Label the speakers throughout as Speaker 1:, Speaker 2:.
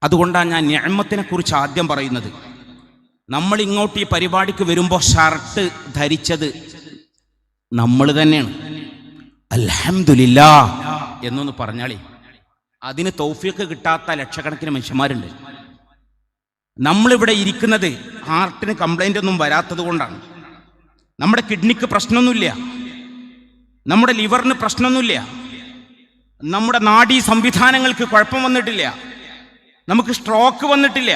Speaker 1: അതുകൊണ്ടാണ് ഞാൻ നിഅമത്തിനെ കുറിച്ച് ആദ്യം പറയുന്നത്. നമ്മൾ ഇങ്ങോട്ട് ഈ പരിപാടിക്ക് വരുമ്പോൾ ഷർട്ട് ധരിച്ചത് നമ്മൾ തന്നെയാണ്. അൽഹംദുലില്ലാഹ് എന്നൊന്ന് പറഞ്ഞാളി. അതിന് തൗഫീഖ് കിട്ടാത്ത ലക്ഷക്കണക്കിന് മനുഷ്യന്മാരുണ്ട്. നമ്മളിവിടെ ഇരിക്കുന്നത് ഹാർട്ടിന് കംപ്ലൈൻ്റ് ഒന്നും വരാത്തത് കൊണ്ടാണ്. നമ്മുടെ കിഡ്നിക്ക് പ്രശ്നമൊന്നുമില്ല, നമ്മുടെ ലിവറിന് പ്രശ്നമൊന്നുമില്ല, നമ്മുടെ നാഡീ സംവിധാനങ്ങൾക്ക് കുഴപ്പം വന്നിട്ടില്ല, നമുക്ക് സ്ട്രോക്ക് വന്നിട്ടില്ല.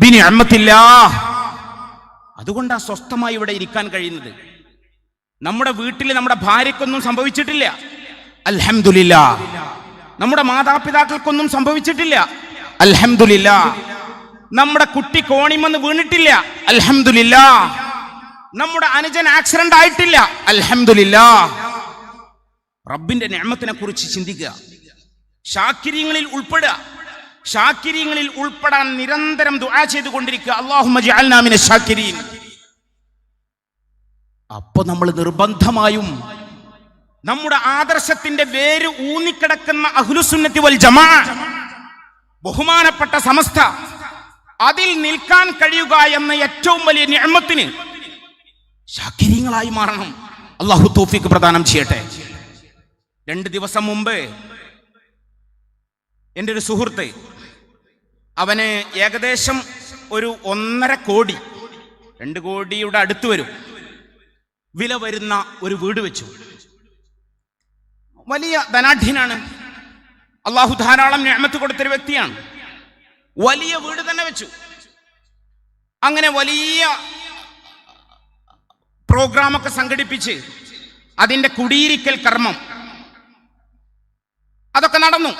Speaker 1: ബിനിഅമത്തില്ലാഹ്. അതുകൊണ്ടാണ് സ്വസ്ഥമായി ഇവിടെ ഇരിക്കാൻ കഴിയുന്നത്. നമ്മുടെ വീട്ടിൽ നമ്മുടെ ഭാര്യക്കൊന്നും സംഭവിച്ചിട്ടില്ല, അൽഹംദുലില്ലാഹ്. നമ്മുടെ മാതാപിതാക്കൾക്കൊന്നും സംഭവിച്ചിട്ടില്ല, അൽഹംദുലില്ലാഹ്. നമ്മുടെ കുട്ടി കോണിമെന്ന് വീണിട്ടില്ല, അൽഹംദുലില്ലാഹ്. നമ്മുടെ അനുജൻ ആക്സിഡന്റ് ആയിട്ടില്ല, അൽഹംദുലില്ലാഹ്. റബ്ബിന്റെ നിഅമത്തിനെ കുറിച്ച് ചിന്തിക്കുക, ശാകിരീങ്ങളിൽ ഉൾപ്പെടുക. ശാകിരീങ്ങളിൽ ഉൾപ്പെടാൻ നിരന്തരം ദുആ ചെയ്തുകൊണ്ടിരിക്കുക. അല്ലാഹുമ്മ ജഅൽനാ മിനശ് ശാകിരീൻ. അപ്പോൾ നമ്മൾ നിർബന്ധമായും നമ്മുടെ ആദർശത്തിന്റെ വേര് ഊന്നിക്കിടക്കുന്ന അഹ്ലുസുന്നത്തി വൽ ജമാഅ, ബഹുമാനപ്പെട്ട സമസ്ത, അതിൽ നിൽക്കാൻ കഴിയുക എന്ന ഏറ്റവും വലിയ നിഅമത്തിന് ശാകിരീങ്ങളായി മാറണം. അല്ലാഹു തൗഫീഖ് പ്രദാനം ചെയ്യട്ടെ. 2 ദിവസം മുമ്പ് എൻ്റെ ഒരു സുഹൃത്ത്, അവന് ഏകദേശം ഒരു 1.5 കോടി, 2 കോടിയുടെ അടുത്ത് വരും വില വരുന്ന ഒരു വീട് വെച്ചു. വലിയ ധനാഢ്യനാണ്, അള്ളാഹു ധാരാളം നിഅമത്ത് കൊടുത്തൊരു വ്യക്തിയാണ്. വലിയ വീട് തന്നെ വെച്ചു. അങ്ങനെ വലിയ പ്രോഗ്രാമൊക്കെ സംഘടിപ്പിച്ച് അതിൻ്റെ കുടിയിരിക്കൽ കർമ്മം അതൊക്കെ നടന്നു.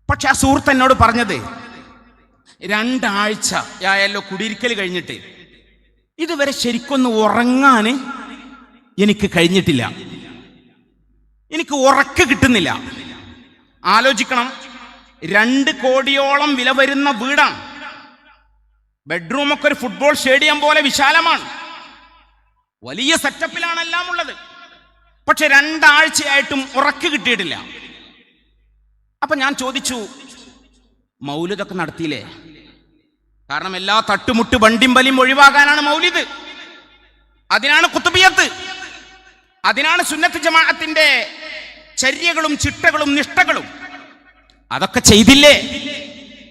Speaker 1: പക്ഷെ ആ സുഹൃത്ത് എന്നോട് പറഞ്ഞത്, 2 ആഴ്ച ആയല്ലോ കുടിയിരിക്കൽ കഴിഞ്ഞിട്ട്, ഇതുവരെ ശരിക്കൊന്ന് ഉറങ്ങാൻ എനിക്ക് കഴിഞ്ഞിട്ടില്ല, എനിക്ക് ഉറക്കം കിട്ടുന്നില്ല. ആലോചിക്കണം, 2 കോടിയോളം വില വരുന്ന വീടാണ്. ബെഡ്റൂമൊക്കെ ഒരു ഫുട്ബോൾ സ്റ്റേഡിയം പോലെ വിശാലമാണ്. വലിയ സെറ്റപ്പിലാണ് എല്ലാം ഉള്ളത്. പക്ഷെ 2 ആഴ്ചയായിട്ടും ഉറക്കം കിട്ടിയിട്ടില്ല. അപ്പൊ ഞാൻ ചോദിച്ചു, മൗലിദൊക്കെ നടത്തിയില്ലേ? കാരണം എല്ലാ തട്ടുമുട്ട് വണ്ടിയും വലിയും ഒഴിവാകാനാണ് മൗലിദ്, അതിനാണ് ഖുത്ബിയത്ത്, അതിനാണ് സുന്നത്ത് ജമാഅത്തിന്റെ ചര്യകളും ചിട്ടകളും നിഷ്ഠകളും. അതൊക്കെ ചെയ്തില്ലേ,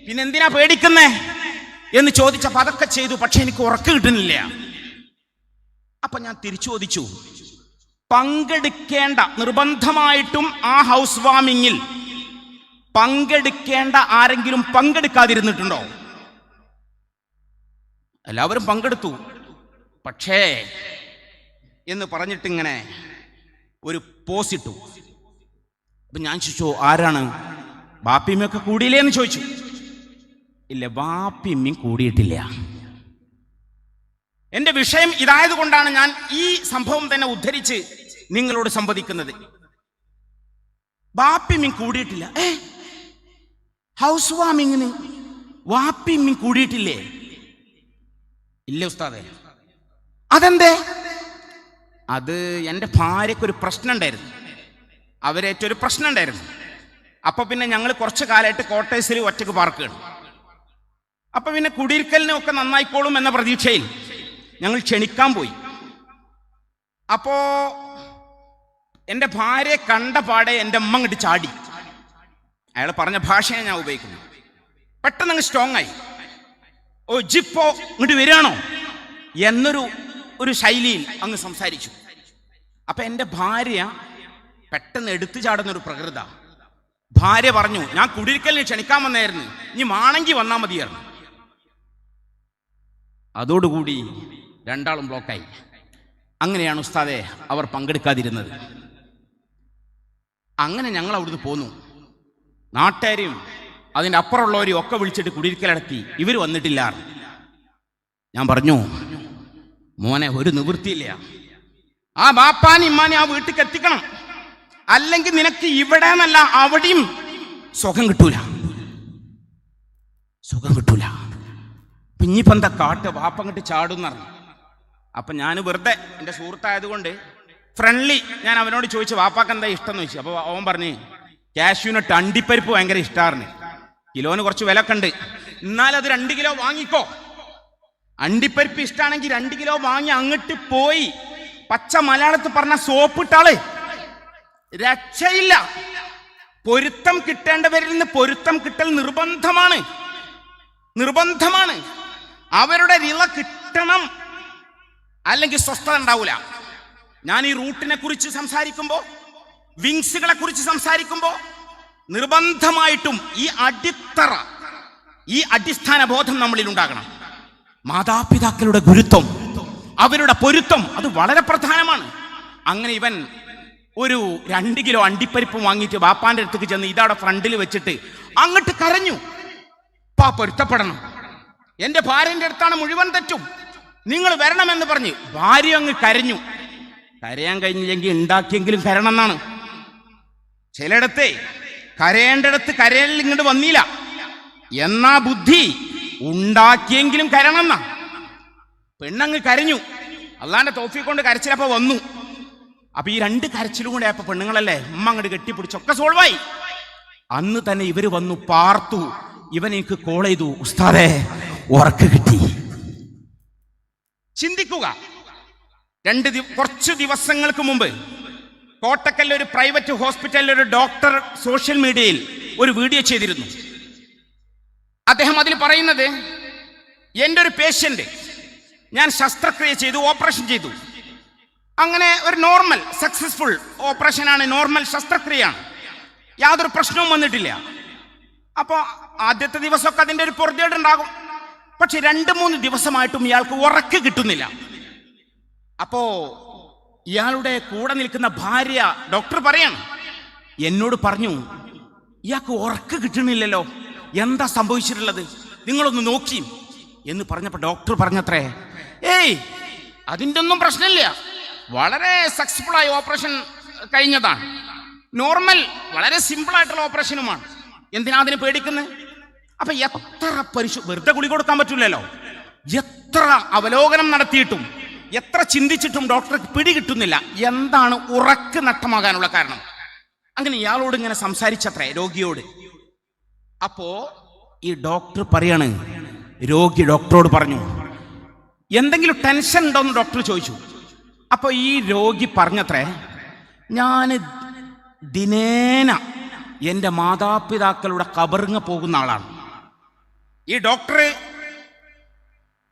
Speaker 1: പിന്നെന്തിനാ പേടിക്കുന്നേ എന്ന് ചോദിച്ചപ്പോൾ അതൊക്കെ ചെയ്തു. പക്ഷെ എനിക്ക് ഉറക്കം കിട്ടുന്നില്ല. അപ്പൊ ഞാൻ തിരിച്ചു ചോദിച്ചു, പങ്കെടുക്കേണ്ട, നിർബന്ധമായിട്ടും ആ ഹൗസ് വാമിങ്ങിൽ പങ്കെടുക്കേണ്ട ആരെങ്കിലും പങ്കെടുക്കാതിരുന്നിട്ടുണ്ടോ? എല്ലാവരും പങ്കെടുത്തു. പക്ഷേ എന്ന് പറഞ്ഞിട്ടിങ്ങനെ ഒരു പോസ്റ്റ് ഇട്ടു. അപ്പൊ ഞാൻ ചോദിച്ചു, ആരാണ്? ബാപ്പിമ്മയൊക്കെ കൂടിയില്ലേ എന്ന് ചോദിച്ചു. ഇല്ല, ബാപ്പിമ്മയും കൂടിയിട്ടില്ല. എന്റെ വിഷയം ഇതായത് കൊണ്ടാണ് ഞാൻ ഈ സംഭവം തന്നെ ഉദ്ധരിച്ച് നിങ്ങളോട് സംവദിക്കുന്നത്. ബാപ്പിമ്മയും കൂടിയിട്ടില്ല. ഹൗസ് വാമിങ്ങിന് വാപ്പിമ്മയും കൂടിയിട്ടില്ലേ? ഇല്ല ഉസ്താദേ. അതെന്തേ? അത് എൻ്റെ ഭാര്യയ്ക്കൊരു പ്രശ്നം ഉണ്ടായിരുന്നു, അവരേറ്റൊരു പ്രശ്നം ഉണ്ടായിരുന്നു. അപ്പൊ പിന്നെ ഞങ്ങൾ കുറച്ച് കാലമായിട്ട് ക്വാർട്ടേഴ്സിൽ ഒറ്റക്ക് പാർക്കുകയാണ്. അപ്പൊ പിന്നെ കുടിയിരിക്കലിനൊക്കെ നന്നായിക്കോളും എന്ന പ്രതീക്ഷയിൽ ഞങ്ങൾ ക്ഷണിക്കാൻ പോയി. അപ്പോ എൻ്റെ ഭാര്യയെ കണ്ട പാടെ എൻ്റെ അമ്മ അങ്ങോട്ട് ചാടി. അയാൾ പറഞ്ഞ ഭാഷയാണ് ഞാൻ ഉപയോഗിക്കുന്നത്. പെട്ടെന്ന് അങ്ങ് സ്ട്രോങ് ആയി. ഓ ജിപ്പോ ഇങ്ങോട്ട് വരികയാണോ എന്നൊരു ശൈലിയിൽ അങ്ങ് സംസാരിച്ചു. അപ്പൊ എൻ്റെ ഭാര്യ പെട്ടെന്ന് എടുത്തു ചാടുന്നൊരു പ്രകൃത. ഭാര്യ പറഞ്ഞു, ഞാൻ കുടിയിരിക്കലിന് ക്ഷണിക്കാൻ വന്നായിരുന്നു, ഇനി മാണെങ്കിൽ വന്നാൽ മതിയായിരുന്നു. അതോടുകൂടി 2 ബ്ലോക്കായി. അങ്ങനെയാണ് ഉസ്താദെ അവർ പങ്കെടുക്കാതിരുന്നത്. അങ്ങനെ ഞങ്ങൾ അവിടുന്ന് പോന്നു. നാട്ടുകാരെയും അതിൻ്റെ അപ്പുറമുള്ളവരെയും ഒക്കെ വിളിച്ചിട്ട് കുടിയിരിക്കലടത്തി. ഇവർ വന്നിട്ടില്ല. ഞാൻ പറഞ്ഞു, മോനെ ഒരു നിവൃത്തിയില്ല, ആ ബാപ്പാനി ഇമ്മാനി ആ വീട്ടിൽ എത്തിക്കണം, അല്ലെങ്കിൽ നിനക്ക് ഇവിടെ എന്നല്ല അവിടെയും സുഖം കിട്ടൂല. പിന്നിപ്പം എന്താ കാട്ട്? വാപ്പങ്ങട്ട് ചാടുന്ന് പറഞ്ഞു. അപ്പൊ ഞാൻ വെറുതെ എൻ്റെ സുഹൃത്തായതുകൊണ്ട് ഫ്രണ്ട്ലി ഞാൻ അവനോട് ചോദിച്ചു, വാപ്പാക്ക് എന്താ ഇഷ്ടം എന്ന് ചോദിച്ചു. അപ്പോൾ അവൻ പറഞ്ഞു, കാഷ്യൂനട്ട് അണ്ടിപ്പരിപ്പ് ഭയങ്കര ഇഷ്ടമാണ്. കിലോന് കുറച്ച് വില ഒക്കെ ഉണ്ട്, എന്നാൽ അത് 2 കിലോ വാങ്ങിക്കോ. അണ്ടിപ്പരിപ്പ് ഇഷ്ടമാണെങ്കിൽ 2 കിലോ വാങ്ങി അങ്ങോട്ട് പോയി പച്ച മലയാളത്തിൽ പറഞ്ഞ സോപ്പിട്ടാള് രക്ഷയില്ല. പൊരുത്തം കിട്ടേണ്ടവരിൽ നിന്ന് പൊരുത്തം കിട്ടൽ നിർബന്ധമാണ്. അവരുടെ റിള കിട്ടണം, അല്ലെങ്കിൽ സ്വസ്ഥത ഉണ്ടാവൂല. ഞാൻ ഈ റൂട്ടിനെ കുറിച്ച് സംസാരിക്കുമ്പോ, വിങ്സുകളെ കുറിച്ച് സംസാരിക്കുമ്പോ നിർബന്ധമായിട്ടും ഈ അടിസ്ഥാന ബോധം നമ്മളിൽ ഉണ്ടാകണം. മാതാപിതാക്കളുടെ ഗുരുത്വം, അവരുടെ പൊരുത്തം, അത് വളരെ പ്രധാനമാണ്. അങ്ങനെ ഇവൻ ഒരു 2 കിലോ അണ്ടിപ്പരിപ്പ് വാങ്ങിയിട്ട് ബാപ്പാന്റെ അടുത്തേക്ക് ചെന്ന് ഇതവിടെ ഫ്രണ്ടിൽ വെച്ചിട്ട് അങ്ങോട്ട് കരഞ്ഞു. പാ പൊരുത്തപ്പെടണം, എന്റെ ഭാര്യന്റെ അടുത്താണ് മുഴുവൻ തെറ്റും, നിങ്ങൾ വരണമെന്ന് പറഞ്ഞ് ഭാര്യ അങ്ങ് കരഞ്ഞു. കരയാൻ കഴിഞ്ഞില്ലെങ്കിൽ ഉണ്ടാക്കിയെങ്കിലും കരണം എന്നാണ്. ചിലയിടത്തെ കരയേണ്ടടുത്ത് കരയൽ ഇങ്ങോട്ട് വന്നില്ല, എന്നാ ബുദ്ധി ഉണ്ടാക്കിയെങ്കിലും കരണം എന്നാ. പെണ്ണങ്ങ് കരഞ്ഞു, അള്ളാന്റെ തൗഫീഖ് കൊണ്ട് കരച്ചിലപ്പോ വന്നു. അപ്പൊ ഈ 2 കരച്ചിലും കൂടെ അപ്പൊ പെണ്ണുങ്ങളല്ലേ ഉമ്മ അങ്ങോട്ട് കെട്ടിപ്പിടിച്ചൊക്കെ സോൾവായി. അന്ന് തന്നെ ഇവര് വന്നു പാർത്തു. ഇവൻ എനിക്ക് കോൾ ചെയ്തു, ഉസ്താദേ ഉറക്ക് കിട്ടി. ചിന്തിക്കുക, കുറച്ച് ദിവസങ്ങൾക്ക് മുമ്പ് കോട്ടക്കലിൽ ഒരു പ്രൈവറ്റ് ഹോസ്പിറ്റലിൽ ഒരു ഡോക്ടർ സോഷ്യൽ മീഡിയയിൽ ഒരു വീഡിയോ ചെയ്തിരുന്നു. അദ്ദേഹം അതിൽ പറയുന്നത്, എൻ്റെ ഒരു പേഷ്യന്റ് ഞാൻ ശസ്ത്രക്രിയ ചെയ്തു, ഓപ്പറേഷൻ ചെയ്തു. അങ്ങനെ ഒരു നോർമൽ സക്സസ്ഫുൾ ഓപ്പറേഷനാണ്, നോർമൽ ശസ്ത്രക്രിയയാണ്, യാതൊരു പ്രശ്നവും വന്നിട്ടില്ല. അപ്പോൾ ആദ്യത്തെ ദിവസമൊക്കെ അതിൻ്റെ ഒരു പൊറുതേട് ഉണ്ടാകും. പക്ഷെ 2-3 ദിവസമായിട്ടും ഇയാൾക്ക് ഉറക്ക് കിട്ടുന്നില്ല. അപ്പോ ഇയാളുടെ കൂടെ നിൽക്കുന്ന ഭാര്യ ഡോക്ടർ പറയാണ്, എന്നോട് പറഞ്ഞു ഇയാൾക്ക് ഉറക്ക് കിട്ടണില്ലല്ലോ, എന്താ സംഭവിച്ചിട്ടുള്ളത്, നിങ്ങളൊന്ന് നോക്കി എന്ന് പറഞ്ഞപ്പോൾ ഡോക്ടർ പറഞ്ഞത്രേ, ഏയ് അതിൻ്റെ ഒന്നും പ്രശ്നമില്ല, വളരെ സക്സസ്ഫുൾ ആയി ഓപ്പറേഷൻ കഴിഞ്ഞതാണ്, നോർമൽ വളരെ സിമ്പിൾ ആയിട്ടുള്ള ഓപ്പറേഷനുമാണ്, എന്തിനാ അതിന് പേടിക്കുന്നത്? അപ്പൊ എത്ര വെറുതെ ഗുളി കൊടുക്കാൻ പറ്റില്ലല്ലോ, എത്ര അവലോകനം നടത്തിയിട്ടും എത്ര ചിന്തിച്ചിട്ടും ഡോക്ടർക്ക് പിടികിട്ടുന്നില്ല എന്താണ് ഉറക്ക് നഷ്ടമാകാനുള്ള കാരണം. അങ്ങനെ ഇയാളോട് ഇങ്ങനെ സംസാരിച്ചത്രേ, രോഗിയോട്. അപ്പോ ഈ ഡോക്ടർ പറയാണ്, രോഗി ഡോക്ടറോട് പറഞ്ഞു, എന്തെങ്കിലും ടെൻഷൻ ഉണ്ടോ എന്ന് ഡോക്ടർ ചോദിച്ചു. അപ്പൊ ഈ രോഗി പറഞ്ഞത്രേ, ഞാൻ ദിനേന എൻ്റെ മാതാപിതാക്കളുടെ ഖബറിങ്ങ പോകുന്ന ആളാണ്. ഈ ഡോക്ടർ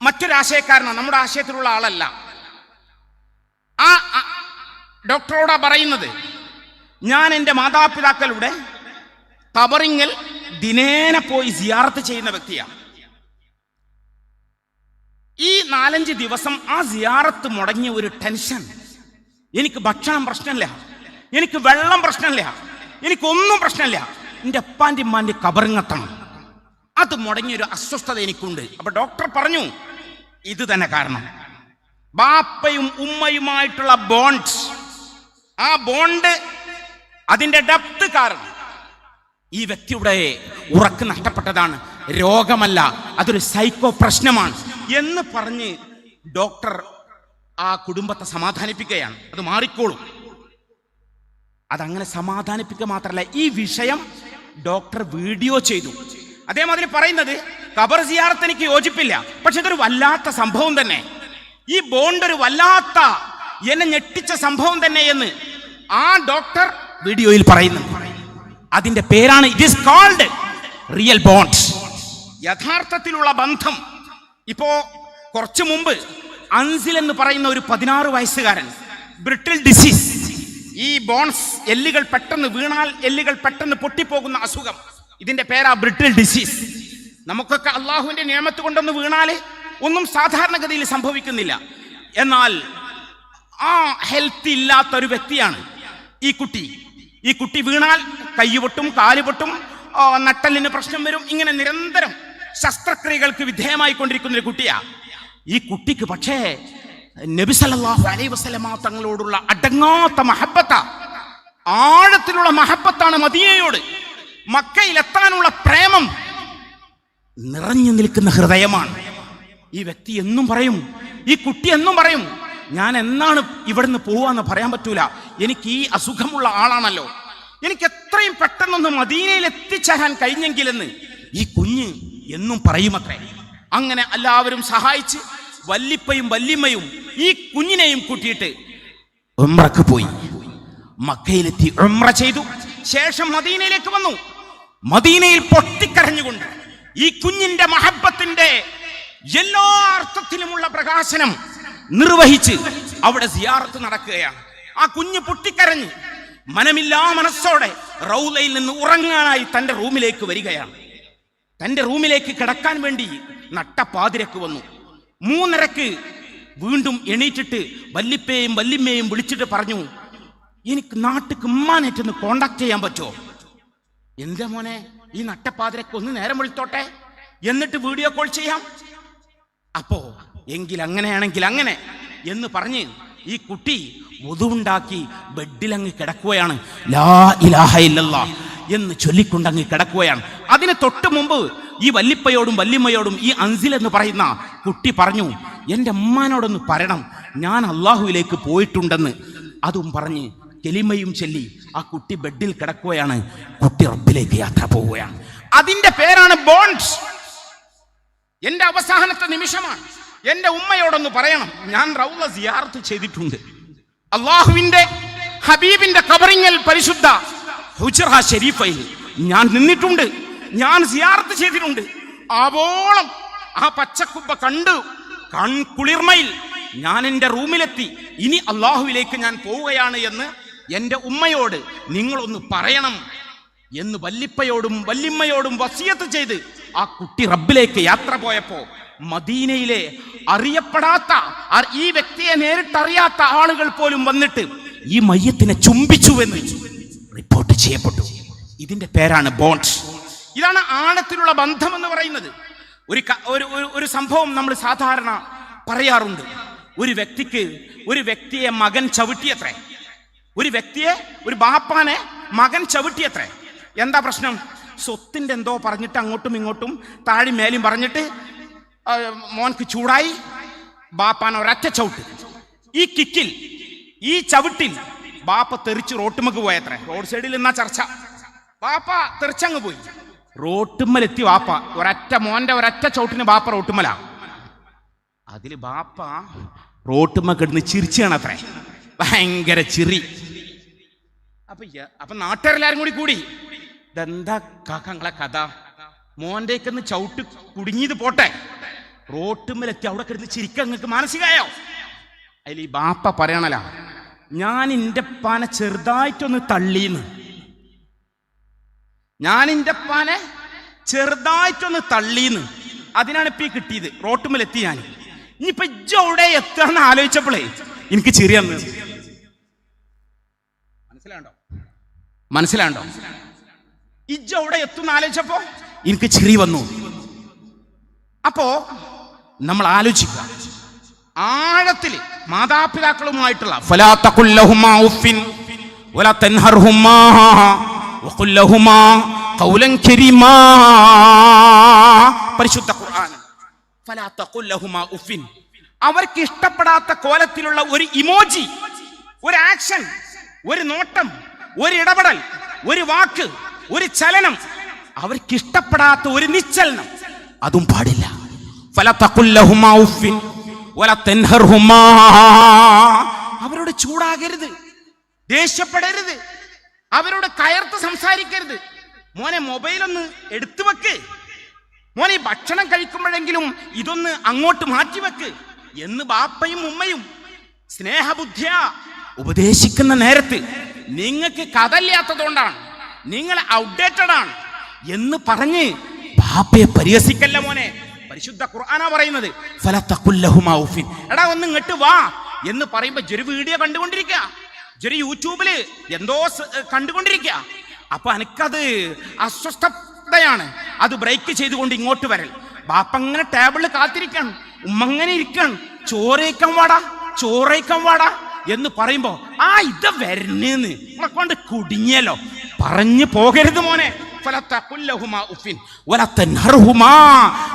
Speaker 1: മറ്റൊരാശയക്കാരനാണ്, നമ്മുടെ ആശയത്തിലുള്ള ആളല്ല. ആ ഡോക്ടറോടാ പറയുന്നത്, ഞാൻ എൻ്റെ മാതാപിതാക്കളുടെ ഖബറിങ്ങൽ ദിനേന പോയി സിയാറത്ത് ചെയ്യുന്ന വ്യക്തിയാണ്. ഈ 4-5 ദിവസം ആ സിയാറത്ത് മുടങ്ങിയ ഒരു ടെൻഷൻ, എനിക്ക് ഭക്ഷണം പ്രശ്നമില്ല, എനിക്ക് വെള്ളം പ്രശ്നമില്ല, എനിക്കൊന്നും പ്രശ്നമില്ല, എൻ്റെ അപ്പാൻ്റെ ഉമ്മാൻ്റെ ഖബറിങ്ങെത്തണം, അത് മുടങ്ങിയൊരു അസ്വസ്ഥത എനിക്കുണ്ട്. അപ്പൊ ഡോക്ടർ പറഞ്ഞു, ഇത് തന്നെ കാരണം, ബാപ്പയും ഉമ്മയുമായിട്ടുള്ള ബോണ്ട്, ആ ബോണ്ട് അതിന്റെ ഡെപ്ത് കാരണം ഈ വ്യക്തിയുടെ ഉറക്ക് നഷ്ടപ്പെട്ടതാണ്, രോഗമല്ല, അതൊരു സൈക്കോ പ്രശ്നമാണ് എന്ന് പറഞ്ഞ് ഡോക്ടർ ആ കുടുംബത്തെ സമാധാനിപ്പിക്കുകയാണ്. അത് മാറിക്കോളും. അതങ്ങനെ സമാധാനിപ്പിക്കുക മാത്രമല്ല, ഈ വിഷയം ഡോക്ടർ വീഡിയോ ചെയ്തു. അതേമാതിരി പറയുന്നത്, ഖബർ സിയാറത്ത് എനിക്ക് യോജിപ്പില്ല, പക്ഷെ ഇതൊരു വല്ലാത്ത സംഭവം തന്നെ, ഈ ബോണ്ട് ഒരു വല്ലാത്ത എന്നെ ഞെട്ടിച്ച സംഭവം തന്നെ എന്ന് ആ ഡോക്ടർ വീഡിയോയിൽ പറയുന്നു. അതിന്റെ പേരാണ് it is called real bond, യഥാർത്ഥത്തിലുള്ള ബന്ധം. ഇപ്പോ കുറച്ചു മുമ്പ് അൻസിൽ എന്ന് പറയുന്ന ഒരു 16 വയസ്സുകാരൻ, ബ്രിട്ടിൽ ഡിസീസ്, ഈ ബോൺസ് എല്ലുകൾ പെട്ടെന്ന് വീണാൽ എല്ലുകൾ പെട്ടെന്ന് പൊട്ടിപ്പോകുന്ന അസുഖം, ഇതിന്റെ പേരാ ബ്രിട്ടിൽ ഡിസീസ്. നമുക്കൊക്കെ അള്ളാഹുവിന്റെ നിയമത്ത് കൊണ്ടൊന്ന് വീണാല് ഒന്നും സാധാരണഗതിയിൽ സംഭവിക്കുന്നില്ല. എന്നാൽ ആ ഹെൽത്ത് ഇല്ലാത്ത ഒരു വ്യക്തിയാണ് ഈ കുട്ടി. ഈ കുട്ടി വീണാൽ കൈ പൊട്ടും, കാല് പൊട്ടും, നട്ടലിന് പ്രശ്നം വരും, ഇങ്ങനെ നിരന്തരം ശസ്ത്രക്രിയകൾക്ക് വിധേയമായി കൊണ്ടിരിക്കുന്ന ഒരു കുട്ടിയാ. ഈ കുട്ടിക്ക് പക്ഷേ നബി സല്ലല്ലാഹു അലൈഹി വസല്ലമ തങ്ങളോടുള്ള അടങ്ങാത്ത മഹബത്ത, ആഴത്തിലുള്ള മഹബത്താണ് മദീനയോട്. മക്കയിലെത്താനുള്ള പ്രേമം നിറഞ്ഞു നിൽക്കുന്ന ഹൃദയമാണ്. ഈ വ്യക്തി എന്നും പറയും, ഈ കുട്ടി എന്നും പറയും, ഞാൻ എന്നാണ് ഇവിടുന്ന് പോവാന്ന് പറയാൻ പറ്റൂല, എനിക്ക് ഈ അസുഖമുള്ള ആളാണല്ലോ, എനിക്ക് എത്രയും പെട്ടെന്നൊന്ന് മദീനയിൽ എത്തിച്ചേരാൻ കഴിഞ്ഞെങ്കിലെന്ന് ഈ കുഞ്ഞ് എന്നും പറയുമത്രേ. അങ്ങനെ എല്ലാവരും സഹായിച്ച് വല്ലിപ്പയും വല്ലിമ്മയും ഈ കുഞ്ഞിനെയും കൂട്ടിയിട്ട് ഉംറക്ക് പോയി. മക്കയിലെത്തി ഉംറ ചെയ്തു. ശേഷം മദീനയിലേക്ക് വന്നു. മദീനയിൽ പൊട്ടിക്കരഞ്ഞുകൊണ്ട് ഈ കുഞ്ഞിന്റെ മഹബത്തിന്റെ എല്ലാ അർത്ഥത്തിലുമുള്ള പ്രകാശനം നിർവഹിച്ച് അവിടെ സിയാറത്ത് നടക്കുകയാണ്. ആ കുഞ്ഞ് പൊട്ടിക്കരഞ്ഞ് മനമില്ലാ മനസ്സോടെ റൗലയിൽ നിന്ന് ഉറങ്ങാനായി തന്റെ റൂമിലേക്ക് വരികയാണ്. തന്റെ റൂമിലേക്ക് കിടക്കാൻ വേണ്ടി നട്ടപ്പാതിരക്ക് വന്നു. 3:30 വീണ്ടും എണീറ്റിട്ട് വല്ലിപ്പയെയും വല്ലിമ്മയെയും വിളിച്ചിട്ട് പറഞ്ഞു, എനിക്ക് നാട്ടിക്ക് ഉമ്മാനായിട്ടൊന്ന് കോണ്ടാക്ട് ചെയ്യാൻ പറ്റുമോ? എന്താ മോനെ, ഈ നട്ടപ്പാതിരക്ക് ഒന്ന് നേരം വിളിത്തോട്ടെ, എന്നിട്ട് വീഡിയോ കോൾ ചെയ്യാം. അപ്പോ എങ്കിൽ അങ്ങനെയാണെങ്കിൽ അങ്ങനെ എന്ന് പറഞ്ഞ് ഈ കുട്ടി വുദുവുണ്ടാക്കി ബെഡിലങ്ങ് കിടക്കുകയാണ്. ലാ ഇലാഹ ഇല്ലല്ലാഹ് എന്ന് ചൊല്ലിക്കൊണ്ടങ്ങ് കിടക്കുകയാണ്. അതിന് തൊട്ട് മുമ്പ് ഈ വല്ലിപ്പയോടും വല്ലിമ്മയോടും ഈ അൻസിൽ എന്ന് പറയുന്ന കുട്ടി പറഞ്ഞു, എൻ്റെ ഉമ്മാനോടൊന്ന് പറയണം, ഞാൻ അള്ളാഹുവിലേക്ക് പോയിട്ടുണ്ടെന്ന്. അതും പറഞ്ഞ് കെലിമയും ചൊല്ലി ആ കുട്ടി ബെഡിൽ കിടക്കുകയാണ്. കുട്ടി റബ്ബിലേക്ക് യാത്ര പോവുകയാണ്. അതിന്റെ പേരാണ് ബോണ്ട്. എന്റെ അവസാനത്തെ നിമിഷമാണ്. എന്റെ ഉമ്മയോടൊന്ന് പറയണം, ഞാൻ റൗള സിയാറത്ത് ചെയ്തിട്ടുണ്ട്. അള്ളാഹുവിന്റെ ഹബീബിന്റെ ഖബറിങ്ങൽ പരിശുദ്ധ ഹുജ്റ ഷരീഫയിൽ ഞാൻ നിന്നിട്ടുണ്ട്, ഞാൻ സിയാറത്ത് ചെയ്തിട്ടുണ്ട്. ആവോളം ആ പച്ചക്കുബ്ബ കണ്ടു കൺകുളിർമയിൽ ഞാൻ എൻ്റെ റൂമിലെത്തി. ഇനി അള്ളാഹുവിലേക്ക് ഞാൻ പോവുകയാണ് എന്ന് എൻ്റെ ഉമ്മയോട് നിങ്ങളൊന്ന് പറയണം എന്ന് വല്ലിപ്പയോടും വല്ലിമ്മയോടും വസിയത്ത് ചെയ്ത് ആ കുട്ടി റബ്ബിലേക്ക് യാത്ര പോയപ്പോ മദീനയിലെ അറിയപ്പെടാത്ത ഈ വ്യക്തിയെ നേരിട്ടറിയാത്ത ആളുകൾ പോലും വന്നിട്ട് ഈ മയ്യത്തിനെ ചുംബിച്ചുവെന്ന് റിപ്പോർട്ട് ചെയ്യപ്പെട്ടു. ഇതിന്റെ പേരാണ് ബോണ്ട്. ഇതാണ് ആഴത്തിലുള്ള ബന്ധം എന്ന് പറയുന്നത്. ഒരു സംഭവം നമ്മൾ സാധാരണ പറയാറുണ്ട്. ഒരു വ്യക്തിയെ മകൻ ചവിട്ടിയത്രേ. ഒരു ബാപ്പാനെ മകൻ ചവിട്ടിയത്രേ. എന്താ പ്രശ്നം? സ്വത്തിന്റെ എന്തോ പറഞ്ഞിട്ട് അങ്ങോട്ടും ഇങ്ങോട്ടും താഴെ മേലും പറഞ്ഞിട്ട് മോൻക്ക് ചൂടായി ബാപ്പാൻ ഒരൊറ്റ ചവിട്ട്. ഈ കിക്കിൽ, ഈ ചവിട്ടിൽ ബാപ്പ തെറിച്ച് റോട്ടുമക്ക് പോയത്രേ. റോഡ് സൈഡിൽ നിന്നാ ചർച്ച. ബാപ്പ തെറിച്ചങ്ങ് പോയി. റോട്ടുമ്മലെത്തി ബാപ്പ മോന്റെ ഒരൊറ്റ ചവിട്ടിന് ബാപ്പ റോട്ടുമ്മല. അതില് ബാപ്പ റോട്ടുമ്മ കിടന്ന് ചിരിച്ചാണത്രേ. ഭയങ്കര ചിറി. അപ്പൊ നാട്ടുകാരെല്ലാരും കൂടി ഇതെന്താ കാക്കങ്ങളെ കഥ? മോന്റേക്കൊന്ന് ചവിട്ട് കുടുങ്ങിയത് പോട്ടെ, റോട്ടുമ്മലെത്തി അവിടെ കിടന്ന് ചിരിക്കാൻ നിങ്ങൾക്ക് മാനസികമായോ? അതിൽ ഈ ബാപ്പ പറയണല്ല, ഞാൻ എൻ്റെ പാനെ ചെറുതായിട്ടൊന്ന് തള്ളീന്ന്. അതിനാണ് ഇപ്പൊ ഈ കിട്ടിയത്. റോട്ടുമ്മലെത്തി ഞാൻ. ഇനിയിപ്പൊ ഇജ്ജവിടെ എത്താന്ന് ആലോചിച്ചപ്പോഴേ എനിക്ക് ചിരി വന്നു. മനസ്സിലാണ്ടോ? ഇജ്ജവിടെ എത്തുന്ന ആലോചിച്ചപ്പോ എനിക്ക് ചിരി വന്നു. അപ്പോ നമ്മൾ ആലോചിക്കുക, ആഴത്തില് മാതാപിതാക്കളുമായിട്ടുള്ള ഫലാ തഖുൽ ലഹുമാ ഉഫിൻ വലാ തൻഹർഹുമാ വഖുൽ ലഹുമാ ഖൗലൻ കരീമാ. പരിശുദ്ധ ഖുർആൻ ഫലാ തഖുൽ ലഹുമാ ഉഫിൻ, അവർക്ക് ഇഷ്ടപ്പെടാത്ത കോലത്തിലുള്ള ഒരു ഇമോജി, ഒരു ആക്ഷൻ, ഒരു നോട്ടം, ഒരു ഇടപെടൽ, ഒരു വാക്ക്, ഒരു ചലനം, അവർക്ക് ഇഷ്ടപ്പെടാത്ത ഒരു നിശ്ചലനം, അതും പാടില്ല. ഫലാ തഖുൽ ലഹുമാ ഉഫിൻ വലാ തൻഹർഹുമാ, അവരോട് ചൂടാകരുത്, ദേഷ്യപ്പെടരുത്, അവരോട് കയർത്ത് സംസാരിക്കരുത്. മോനെ മൊബൈലൊന്ന് എടുത്തു വെക്ക്, മോനെ ഭക്ഷണം കഴിക്കുമ്പോഴെങ്കിലും ഇതൊന്ന് അങ്ങോട്ട് മാറ്റിവെക്ക് എന്ന് ബാപ്പയും ഉമ്മയും സ്നേഹബുദ്ധിയ ഉപദേശിക്കുന്ന നേരത്ത് നിങ്ങൾക്ക് കഥയില്ലാത്തതുകൊണ്ടാണ്, നിങ്ങൾ ഔട്ട്ഡേറ്റഡ് ആണ് എന്ന് പറഞ്ഞ് ബാപ്പയെ പരിഹസിക്കല്ല മോനെ. പരിശുദ്ധ ഖുർആനാ പറയുന്നത് ഫലാ തഖുൽ ലഹുമാ ഉഫിൻ. എടാ ഒന്ന് ഇങ്ങോട്ട് വാ എന്ന് പറയുമ്പോ ഒരു വീഡിയോ കണ്ടുകൊണ്ടിരിക്കുക, ഒരു യൂട്യൂബില് എന്തോ കണ്ടുകൊണ്ടിരിക്കുക. അപ്പൊ എനിക്കത് അസ്വസ്ഥതയാണ്. അത് ബ്രേക്ക് ചെയ്തുകൊണ്ട് ഇങ്ങോട്ട് വരൽ. ബാപ്പ അങ്ങനെ ടേബിളിൽ കാത്തിരിക്കണം, ഉമ്മ അങ്ങനെ ഇരിക്കണം, ചോറേക്കാൻ വാടാ എന്ന് പറയുമ്പോ ഇത് വരണേന്ന് നമ്മളെ കൊണ്ട് കുടുങ്ങിയല്ലോ. പറഞ്ഞു പോകരുത് മോനെ.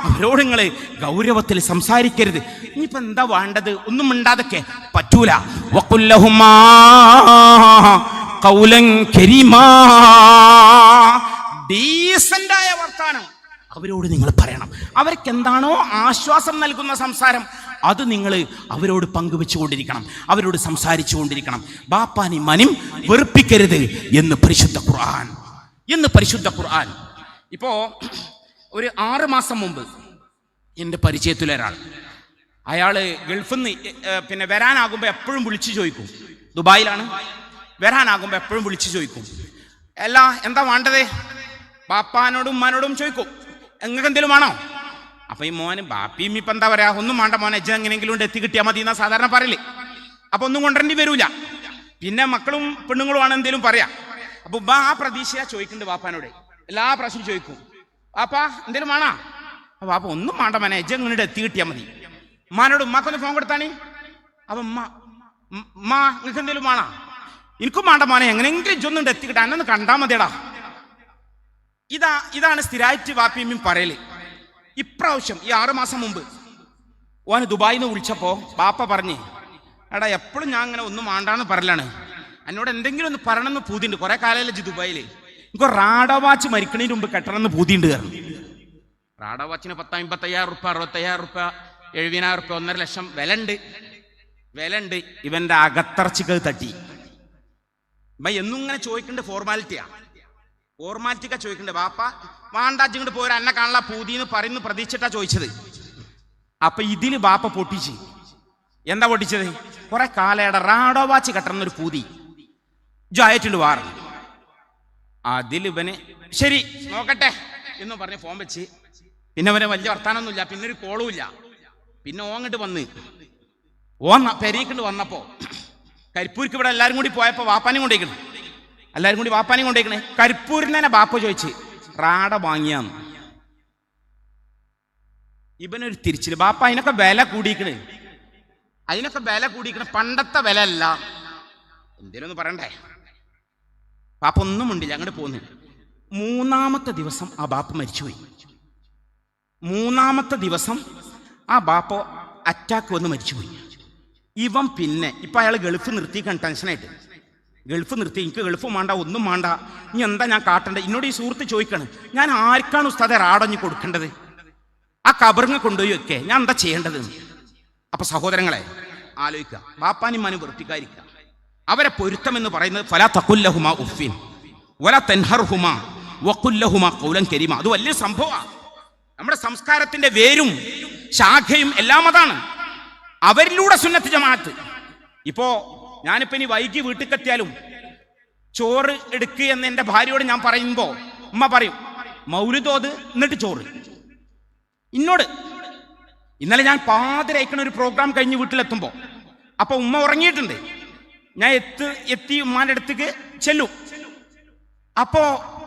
Speaker 1: അവരോട് നിങ്ങള് ഗൗരവത്തിൽ സംസാരിക്കരുത്. ഇനിയിപ്പോ എന്താ വേണ്ടത്? ഒന്നും മിണ്ടാതൊക്കെ പറ്റൂല. ഖൗലൻ കരീമാ, ഡീസന്റായ വർത്താനം അവരോട് നിങ്ങൾ പറയണം. അവർക്ക് എന്താണോ ആശ്വാസം നൽകുന്ന സംസാരം അത് നിങ്ങൾ അവരോട് പങ്കുവെച്ചുകൊണ്ടിരിക്കണം, അവരോട് സംസാരിച്ചു കൊണ്ടിരിക്കണം. ബാപ്പാനി മനും വെറുപ്പിക്കരുത് എന്ന് പരിശുദ്ധ ഖുർആൻ. ഇപ്പോ ഒരു 6 മാസം മുമ്പ് എൻ്റെ പരിചയത്തിലൊരാൾ, അയാള് ഗൾഫിൽ നിന്ന് വരാനാകുമ്പോൾ എപ്പോഴും വിളിച്ചു ചോദിക്കും, ദുബായിലാണ്, വരാനാകുമ്പോൾ എപ്പോഴും വിളിച്ചു ചോദിക്കും, എന്താ വേണ്ടത്, ബാപ്പാനോടും ഉമ്മാനോടും ചോദിക്കും, നിങ്ങൾക്ക് എന്തെങ്കിലും വേണോ? അപ്പൊ ഈ മോന് ബാപ്പിയും ഇപ്പൊ എന്താ പറയാ, ഒന്നും വേണ്ട മോനെ, എജ്ജ എങ്ങനെയെങ്കിലും എത്തി കിട്ടിയാൽ മതി എന്നാ സാധാരണ പറയില്ലേ. അപ്പൊ ഒന്നും കൊണ്ടുവരേണ്ടി വരൂല. പിന്നെ മക്കളും പെണ്ണുങ്ങളുമാണ് എന്തെങ്കിലും പറയാ. അപ്പൊ ആ പ്രതീക്ഷയാ ചോദിക്കുന്നുണ്ട് ബാപ്പാനോട്, എല്ലാ പ്രാവശ്യം ചോദിക്കും, ബാപ്പാ എന്തേലും വേണോ? ബാപ്പ ഒന്നും വേണ്ട മോനെ, എജ്ജ എങ്ങനെ എത്തി കിട്ടിയാൽ മതി. ഉമ്മാനോട് ഉമ്മാക്കൊന്ന് ഫോൺ കൊടുത്താണി. അപ്പൊ ഉമ്മ നിങ്ങൾക്ക് എന്തെങ്കിലും വേണോ? എനിക്കും വേണ്ട മോനെ, എങ്ങനെയെങ്കിലും ഇജ്ജൊന്നും എത്തിക്കിട്ടാ, എന്നൊന്ന് കണ്ടാ മതിയടാ. ഇതാണ് സ്ഥിരമായിട്ട് വാപ്പിയമ്മയും പറയല്. ഇപ്രാവശ്യം ഈ 6 മാസം മുമ്പ് ഓന് ദുബായിൽ നിന്ന് വിളിച്ചപ്പോ ബാപ്പ പറഞ്ഞ്, എടാ എപ്പോഴും ഞാൻ അങ്ങനെ ഒന്നും വേണ്ടാന്ന് പറയലാണ്, എന്നോട് എന്തെങ്കിലും ഒന്ന് പറയണമെന്ന് പൂതിയുണ്ട്, കുറെ കാലമല്ലേ ദുബായില്, എനിക്ക് റാഡ വാച്ച് മരിക്കണതിന് മുമ്പ് കെട്ടണമെന്ന് പൂതിയുണ്ട്. കാരണം റാഡ വാച്ചിന് 50,000 റുപ്യ 60,000 റുപ്യ 70,000 റുപ്യ 1.5 ലക്ഷം വിലണ്ട്. ഇവന്റെ അകത്തറച്ചിക്ക് തട്ടി. എന്നും ഇങ്ങനെ ചോദിക്കണ്ട്, ഫോർമാലിറ്റിക്കാ ചോദിക്കണ്ടേ, ബാപ്പ വാണ്ടാച്ചിങ്ങോട്ട് പോരാ, എന്നെ കാണാൻ പൂതിന്ന് പറയുന്നു പ്രതീക്ഷിച്ചിട്ടാ ചോദിച്ചത്. അപ്പൊ ഇതില് ബാപ്പ പൊട്ടിച്ച്. എന്താ പൊട്ടിച്ചത്? കുറെ കാലയുടെ റാഡോ വാച്ച് കെട്ടണമെന്നൊരു പൂതി ജായിട്ടുണ്ട് വാർ. അതിലിവന് ശരി നോക്കട്ടെ എന്ന് പറഞ്ഞ് ഫോൺ വെച്ച്, പിന്നെ അവനെ വലിയ വർത്താനൊന്നുമില്ല, പിന്നെ ഒരു കോളും ഇല്ല. പിന്നെ ഓങ്ങോട്ട് വന്ന് പെരീക്കൊണ്ട് വന്നപ്പോ കരിപ്പൂർക്ക് ഇവിടെ എല്ലാരും കൂടി പോയപ്പോ വാപ്പാനും കൊണ്ടേക്കണേ കരിപ്പൂരിൽ തന്നെ ബാപ്പ ചോദിച്ച് റാഡ വാങ്ങിയാന്ന്. ഇവനൊരു തിരിച്ചില്, ബാപ്പ അതിനൊക്കെ വില കൂടിക്കണേ, പണ്ടത്തെ വില അല്ല, എന്തേലും ഒന്ന് പറയണ്ടേ. ബാപ്പ ഒന്നും ഉണ്ടില്ല, അങ്ങോട്ട് പോന്നു. 3-ാമത്തെ ദിവസം ആ ബാപ്പ മരിച്ചുപോയി. 3-ാമത്തെ ദിവസം ആ ബാപ്പ അറ്റാക്ക് വന്ന് മരിച്ചുപോയി. ഇവൻ പിന്നെ ഇപ്പൊ അയാൾ ഗൾഫ് നിർത്തിക്കാൻ ടെൻഷനായിട്ട്, എനിക്ക് ഗൾഫ് വേണ്ട, ഒന്നും വേണ്ട, ഇനി എന്താ ഞാൻ കാട്ടേണ്ടത്? എന്നോട് ഈ സുഹൃത്ത് ചോദിക്കാണ്, ഞാൻ ആർക്കാണ് ഉസ്താദെ റാടഞ്ഞ് കൊടുക്കേണ്ടത്? ആ കബറിങ്ങ കൊണ്ടുപോയി വെക്കേ, ഞാൻ എന്താ ചെയ്യേണ്ടത്? അപ്പൊ സഹോദരങ്ങളെ ആലോചിക്കുക, ബാപ്പാനും മാനും വെറുപ്പിക്കാതിരിക്കുക. അവരെ പൊരുത്തം എന്ന് പറയുന്നത് ഫലാ തഖുല്ലഹുമാ ഉഫ്ഫിൻ വലാ തൻഹർഹുമാ വഖുല്ലഹുമാ ഖൗലൻ കരീമാ. അത് വലിയ സംഭവമാണ്. നമ്മുടെ സംസ്കാരത്തിന്റെ വേരും ശാഖയും എല്ലാം അതാണ്. അവരിലൂടെ സുന്നത്ത് ജമാഅത്ത്. ഇപ്പോ ഞാനിപ്പോ ഇനി വൈകി വീട്ടിലെത്തിയാലും ചോറ് എടുക്കുക എന്ന് എൻ്റെ ഭാര്യയോട് ഞാൻ പറയുമ്പോ ഉമ്മ പറയും, മൗലിദോത് എന്നിട്ട് ചോറ്. ഇന്നോട് ഇന്നലെ ഞാൻ പാതിരയക്കണ ഒരു പ്രോഗ്രാം കഴിഞ്ഞ് വീട്ടിലെത്തുമ്പോ അപ്പൊ ഉമ്മ ഉറങ്ങിയിട്ടുണ്ട്. ഞാൻ എത്തി ഉമ്മാന്റെ അടുത്തേക്ക് ചെല്ലും. അപ്പോ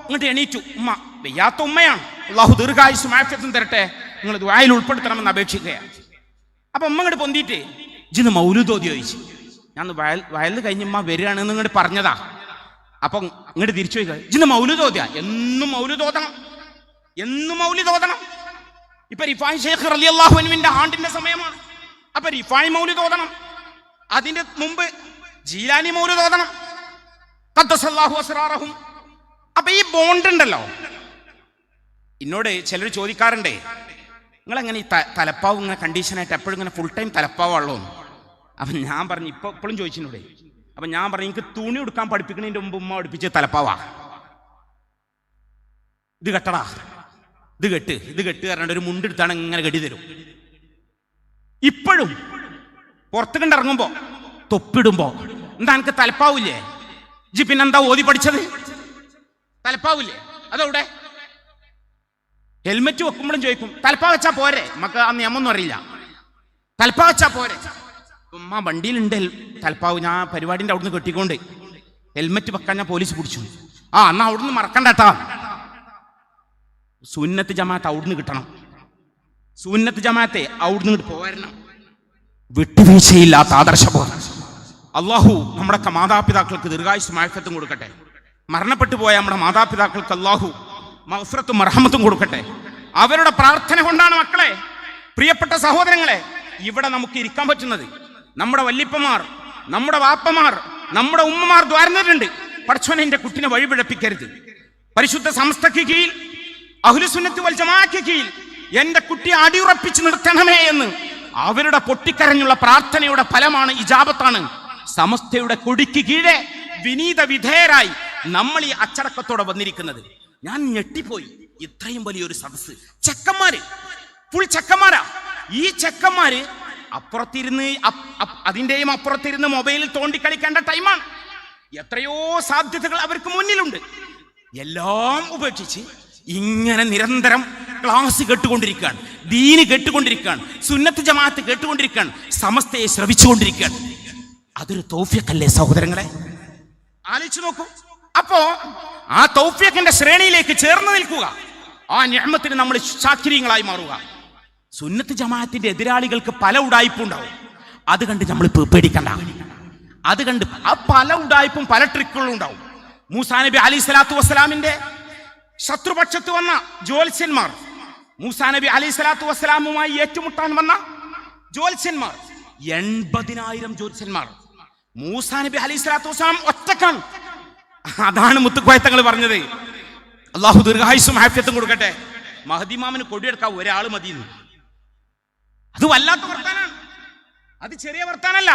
Speaker 1: ഇങ്ങോട്ട് എണീറ്റു. ഉമ്മ വയ്യാത്ത ഉമ്മയാണ്, അല്ലാഹു ദീർഘായുസ്സും ആഫിയത്തും തരട്ടെ, നിങ്ങൾ ദുആയിൽ ഉൾപ്പെടുത്തണമെന്ന് അപേക്ഷിക്കുകയാണ്. അപ്പൊ ഉമ്മ ഇങ്ങോട്ട് പൊന്തിയിട്ട് ഇജിന്ന് മൗലിദോതി ചോദിച്ചു. ഞാൻ വയലിൽ കഴിഞ്ഞ് ഉമ്മ വരികയാണെന്ന് ഇങ്ങോട്ട് പറഞ്ഞതാ. അപ്പൊ ഇങ്ങോട്ട് തിരിച്ചു പോയി, ഇജിന്ന് മൗലിദോതിയാ? എന്നും മൗലിദോതണം. ഇപ്പൊ റിഫായി ശൈഖ് റളിയല്ലാഹു അൻഹുവിന്റെ ആണ്ടിന്റെ സമയമാണ്. അപ്പൊ റിഫായി മൗലിദോതണം, അതിന്റെ മുമ്പ് ജീലാനി മൗലിദോതണം, ഖദ്ദസല്ലാഹു അസ്റാറഹും. അപ്പൊ ഈ ബോണ്ട് ഉണ്ടല്ലോ. എന്നോട് ചിലർ ചോദിക്കാറുണ്ടേ, നിങ്ങളെങ്ങനെ ഈ തലപ്പാവ് ഇങ്ങനെ കണ്ടീഷനായിട്ട് എപ്പോഴും ഇങ്ങനെ ഫുൾ ടൈം തലപ്പാവുള്ളൂ? അപ്പം ഞാൻ പറഞ്ഞു, ഇപ്പോഴും ചോദിച്ചിട്ടൂടെ? അപ്പം ഞാൻ പറഞ്ഞു, എനിക്ക് തുണി ഉടുക്കാൻ പഠിപ്പിക്കുന്നതിൻ്റെ മുമ്പ് ഉമ്മ പഠിപ്പിച്ച് തലപ്പാവാ, ഇത് കെട്ടടാ, ഇത് കെട്ട് പറഞ്ഞിട്ട് ഒരു മുണ്ടെടുത്താണ് ഇങ്ങനെ കെട്ടി തരും. ഇപ്പോഴും പുറത്ത് കണ്ടിറങ്ങുമ്പോ തൊപ്പിടുമ്പോ എന്താ എനിക്ക് തലപ്പാവില്ലേ? ജി പിന്നെന്താ ഓതി പഠിച്ചത്? തലപ്പാവില്ലേ? അതെവിടെ? ഹെൽമെറ്റ് വെക്കുമ്പോഴും ചോദിക്കും, തലപ്പാ വെച്ചാ പോരെ? നമുക്ക് ആ നിയമമൊന്നും അറിയില്ല. തലപ്പാ വെച്ചാ പോരെ? ഉമ്മ വണ്ടിയിലുണ്ട് തലപ്പാവ്, ഞാൻ പരിപാടിന്റെ അവിടുന്ന് കെട്ടിക്കൊണ്ട് ഹെൽമെറ്റ് വെക്കാൻ ഞാൻ പോലീസ് പിടിച്ചു. എന്നാ അവിടുന്ന് മറക്കണ്ടട്ടാ. സുന്നത്ത് ജമാഅത്ത് അവിടുന്ന് കിട്ടണം, സുന്നത്ത് ജമാഅത്തെ അവിടുന്ന് പോരണം. വിട്ടുവീഴ്ചയില്ലാത്ത ആദർശബോധം. അള്ളാഹു നമ്മുടെ മാതാപിതാക്കൾക്ക് ദീർഘായുസ്സും ആഫിയത്തും കൊടുക്കട്ടെ. മരണപ്പെട്ടു പോയ നമ്മുടെ മാതാപിതാക്കൾക്ക് അള്ളാഹു മഗ്ഫിറത്തും മർഹമത്തും കൊടുക്കട്ടെ. അവരുടെ പ്രാർത്ഥന കൊണ്ടാണ് മക്കളെ, പ്രിയപ്പെട്ട സഹോദരങ്ങളെ, ഇവിടെ നമുക്ക് ഇരിക്കാൻ പറ്റുന്നത്. നമ്മുടെ വല്യപ്പമാർ, നമ്മുടെ വാപ്പമാർ, നമ്മുടെ ഉമ്മമാർ ദ്വാരുന്നിട്ടുണ്ട്. പടച്ചോനെ എന്റെ കുട്ടിനെ വഴിപിഴപ്പിക്കരുത്. പരിശുദ്ധ സമസ്തക്ക് കീഴിൽ, അഹ്ലുസുന്നത്ത് വൽ ജമാഅക്ക് കീഴിൽ എന്റെ കുട്ടിയെ അടിയുറപ്പിച്ച് നിർത്തണമേ എന്ന് അവരുടെ പൊട്ടിക്കരഞ്ഞുള്ള പ്രാർത്ഥനയുടെ ഫലമാണ്, ഇജാബത്താണ്. സമസ്തയുടെ കൊടിക്ക് കീഴെ വിനീത വിധേയരായി നമ്മൾ ഈ അച്ചടക്കത്തോടെ വന്നിരിക്കുന്നത്. ഞാൻ ഞെട്ടിപ്പോയി. ഇത്രയും വലിയൊരു സദസ്സ്, ചെക്കന്മാര്, ഫുൾ ചെക്കന്മാരാ. ഈ ചെക്കന്മാര് അപ്പുറത്തിരുന്ന് അതിന്റെയും അപ്പുറത്തിരുന്ന് മൊബൈലിൽ തോണ്ടിക്കളിക്കേണ്ട ടൈമാണ്. എത്രയോ സാധ്യതകൾ അവർക്ക് മുന്നിലുണ്ട്. എല്ലാം ഉപേക്ഷിച്ച് ഇങ്ങനെ നിരന്തരം ക്ലാസ് കേട്ടുകൊണ്ടിരിക്കുകയാണ്, ദീന് കേട്ടുകൊണ്ടിരിക്കുകയാണ്, സുന്നത്ത് ജമാഅത്ത് കേട്ടുകൊണ്ടിരിക്കുകയാണ്, സമസ്തയെ ശ്രവിച്ചുകൊണ്ടിരിക്കുകയാണ്. അതൊരു തൗഫീഖല്ലേ സഹോദരങ്ങളെ? ആലോചിച്ചു നോക്കൂ. അപ്പോ ആ തൗഫീഖിന്റെ ശ്രേണിയിലേക്ക് ചേർന്ന് നിൽക്കുക, ആ നിഅമത്തിന് നമ്മൾ ശാക്കിരീങ്ങളായി മാറുക. സുന്നത്ത് ജമാഅത്തിന്റെ എതിരാളികൾക്ക് പല ഉടായ്പുണ്ടാവും. അത് കണ്ട് നമ്മൾ പേടിക്കണ്ട. അത് കണ്ട് ആ പല ഉടായ്പും പല ട്രിക്കുകളും ഉണ്ടാവും. മൂസാ നബി അലൈഹി സ്വലാത്തു വസ്സലാമിന്റെ ശത്രുപക്ഷത്ത് വന്ന ജ്യോത്സ്യന്മാർ, മൂസാ നബി അലൈഹി സ്വലാത്തു വസ്സലാമുമായി ഏറ്റുമുട്ടാൻ വന്ന ജ്യോത്സ്യന്മാർ, 80,000 ജ്യോത്സ്യന്മാർ. മൂസാ നബി അലൈഹി സ്വലാത്തു വസ്സലാം ഒറ്റക്കാണ്. അതാണ് മുത്തുക്കോയത്തങ്ങൾ പറഞ്ഞത്. അള്ളാഹു ദീർഘായുസ്സും ആഫിയത്തും കൊടുക്കട്ടെ. മഹദി ഇമാമിന് കൊടിയെടുക്കാൻ ഒരാൾ മതിയെന്ന്. അത് വല്ലാത്ത വർത്താനാണ്. അത് ചെറിയ വർത്താനല്ല.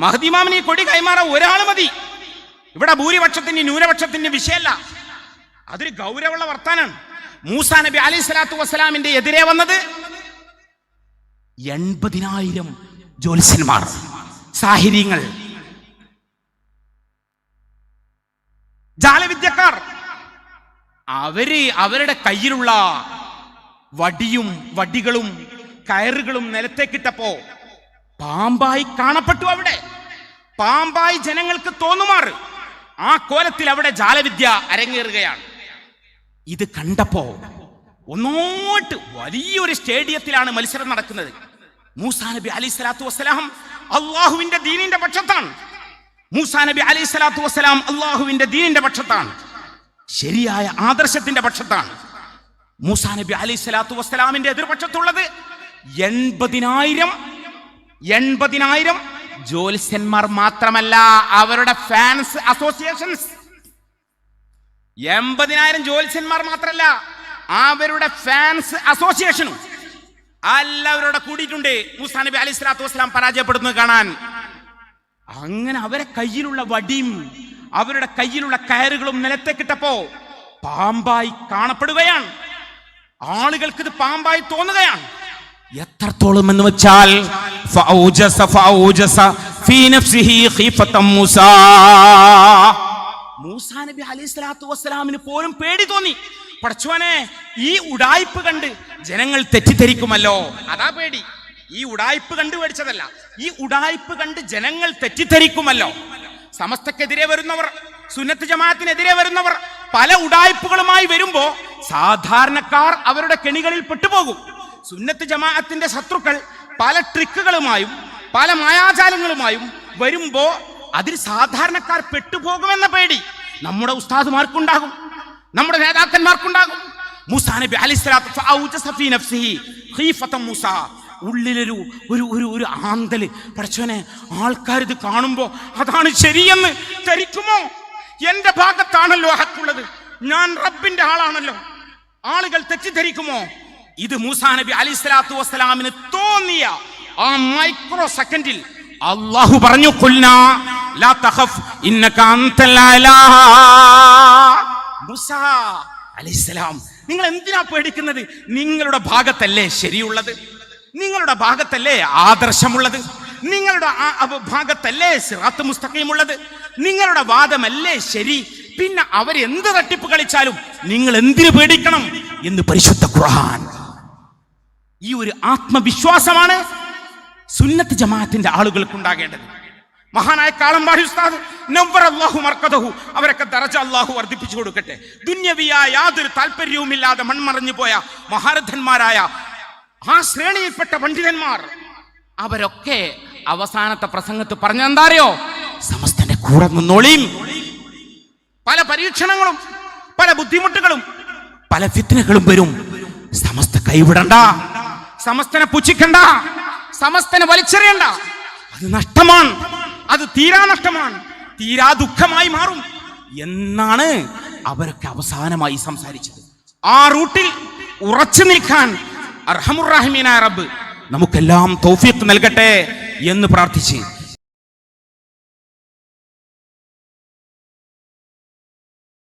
Speaker 1: മഹദി ഇമാമിന് ഈ കൊടി കൈമാറാൻ ഒരാൾ മതി. ഇവിടെ ഭൂരിപക്ഷത്തിന്റെ ന്യൂനപക്ഷത്തിന്റെ വിഷയമല്ല. അതൊരു ഗൗരവമുള്ള വർത്താനാണ്. മൂസാ നബി അലൈഹി സ്വലാത്തു വസ്സലാമിന്റെ എതിരെ വന്നത് 80,000 ജ്യോത്സ്യന്മാർ, സാഹിര്യങ്ങൾ, ജാലവിദ്യക്കാർ. അവരുടെ കയ്യിലുള്ള വടികളും കയറുകളും നിലത്തേക്കിട്ടപ്പോ പാമ്പായി കാണപ്പെട്ടു. അവിടെ പാമ്പായി ജനങ്ങൾക്ക് തോന്നുമാറ് ആ കോലത്തിൽ അവിടെ ജാലവിദ്യ അരങ്ങേറുകയാണ്. ഇത് കണ്ടപ്പോ ഒന്നോട്ട് വലിയൊരു സ്റ്റേഡിയത്തിലാണ് മത്സരം നടക്കുന്നത്. മൂസാ നബി അലൈഹി സ്വലാത്തു വസ്സലാം അള്ളാഹുവിന്റെ ദീനിന്റെ പക്ഷത്താണ്. മൂസാ നബി അലൈഹി സ്വലാത്തു വസ്സലാം അള്ളാഹുവിന്റെ ദീനിന്റെ പക്ഷത്താണ്, ശരിയായ ആദർശത്തിന്റെ പക്ഷത്താണ്. മൂസാ നബി അലൈഹി സ്വലാത്തു വസ്സലാമിന്റെ എതിർപക്ഷത്തുള്ളത് 80,000 ജ്യോത്സ്യന്മാർ മാത്രമല്ല, അവരുടെ ഫാൻസ് അസോസിയേഷൻസ്. 80,000 ജ്യോത്സ്യന്മാർ മാത്രമല്ല, അവരുടെ ഫാൻസ് അസോസിയേഷനും എല്ലാവരോടെ കൂടിയിട്ടുണ്ട് മൂസാ നബി അലൈഹി സ്വലാത്തു വസ്സലാം പരാജയപ്പെടുന്നത് കാണാൻ. അങ്ങനെ അവരെ കയ്യിലുള്ള വടിയും അവരുടെ കയ്യിലുള്ള കയറുകളും നിലത്തേക്കിട്ടപ്പോ പാമ്പായി കാണപ്പെടുകയാണ്. ആളുകൾക്ക് ഇത് പാമ്പായി തോന്നുകയാണ്. എത്രത്തോളം എന്ന് വെച്ചാൽ മൂസാ നബി അലൈഹി സ്വലാത്തു വസ്സലാമിന് പോലും പേടി തോന്നി. പടച്ചോനെ, ഈ ഉടായ്പ് കണ്ട് ജനങ്ങൾ തെറ്റിദ്ധരിക്കുമല്ലോ, അതാ പേടി. ഈ ഉടായ്പ് കണ്ടു പേടിച്ചതല്ല, ഈ ഉടായ്പ് കണ്ട് ജനങ്ങൾ തെറ്റിദ്ധരിക്കുമല്ലോ. സമസ്തക്കെതിരെ വരുന്നവർ, സുന്നത്ത് ജമാഅത്തിനെതിരെ വരുന്നവർ പല ഉടായ്പുകളുമായി വരുമ്പോ സാധാരണക്കാർ അവരുടെ കെണികളിൽ പെട്ടുപോകും. സുന്നത്ത് ജമാഅത്തിന്റെ ശത്രുക്കൾ പല ട്രിക്കുകളുമായും പല മായാജാലങ്ങളുമായും വരുമ്പോ അതിൽ സാധാരണക്കാർ പെട്ടുപോകുമെന്ന പേടി നമ്മുടെ ഉസ്താദുമാർക്കുണ്ടാകും, നമ്മുടെ നേതാക്കന്മാർക്കുണ്ടാകും. മൂസാ നബി അലൈഹി സ്വലാത്തു ഉള്ളിലൊരു ഒരു ആന്തല്, പടച്ചോനെ, ആൾക്കാരിത് കാണുമ്പോ അതാണ് ശരിയെന്ന് ധരിക്കുമോ? എന്റെ ഭാഗത്താണല്ലോ ഹക്കുള്ളത്, ഞാൻ റബ്ബിന്റെ ആളാണല്ലോ, ആളുകൾ തെറ്റിദ്ധരിക്കുമോ? ഇത് മൂസാ നബി അലൈഹി സ്വലാത്തു വസ്സലാമിന് തോന്നിയ ആ മൈക്രോ സെക്കൻഡിൽ അല്ലാഹു പറഞ്ഞു, ഖുൽനാ ലാ തഖഫ് ഇന്നക അൻതൽ അലാ. മൂസാ അലൈഹിസ്സലാം, നിങ്ങൾ എന്തിനാ പേടിക്കുന്നത്? നിങ്ങളുടെ ഭാഗത്തല്ലേ ശരിയുള്ളത്, നിങ്ങളുടെ ഭാഗത്തല്ലേ ആദർശമുള്ളത്, നിങ്ങളുടെ ഭാഗത്തല്ലേ സിറാത്ത് മുസ്തഖീമുള്ളത്, നിങ്ങളുടെ വാദമല്ലേ ശരി. പിന്നെ അവരെന്ത് തട്ടിപ്പ് കളിച്ചാലും നിങ്ങൾ എന്തിനു പേടിക്കണം എന്ന് പരിശുദ്ധ ഖുർആൻ. ഈ ഒരു ആത്മവിശ്വാസമാണ് സുന്നത്ത് ജമാഅത്തിന്റെ ആളുകൾക്ക് ഉണ്ടാകേണ്ടത്. മഹാനായ കാളമ്പാടി ഉസ്താദ് നവ്വറല്ലാഹു മർക്കദഹു, അവരൊക്കെ ദറജ അല്ലാഹു വർദ്ധിപ്പിച്ചു കൊടുക്കട്ടെ. ദുന്യവിയായ യാതൊരു താല്പര്യവുമില്ലാതെ മൺമറഞ്ഞു പോയ മഹാരഥന്മാരായ ആ ശ്രേണിയിൽപ്പെട്ട പണ്ഡിതന്മാർ, അവരൊക്കെ അവസാനത്തെ പ്രസംഗത്ത് പറഞ്ഞെന്താ അറിയോ? സമസ്തന്റെ കൂടെ നിന്നോളീം. പല പരീക്ഷണങ്ങളും പല ബുദ്ധിമുട്ടുകളും പല ഫിത്നകളും വരും. സമസ്ത കൈവിടണ്ട, സമസ്തനെ പുച്ഛിക്കണ്ട, സമസ്തനെ വലിച്ചെറിയണ്ട. അത് നഷ്ടമാണ്, അത് തീരാ നഷ്ടമാണ്, തീരാ ദുഃഖമായി മാറും. എന്നാണ് അവരൊക്കെ അവസാനമായി സംസാരിച്ചത്. ആ റൂട്ടിൽ ഉറച്ചു നിൽക്കാൻ അർഹമുർ റഹീമീനായ റബ്ബ് നമുക്കെല്ലാം തൗഫീഖ് നൽകട്ടെ എന്ന് പ്രാർത്ഥിച്ച്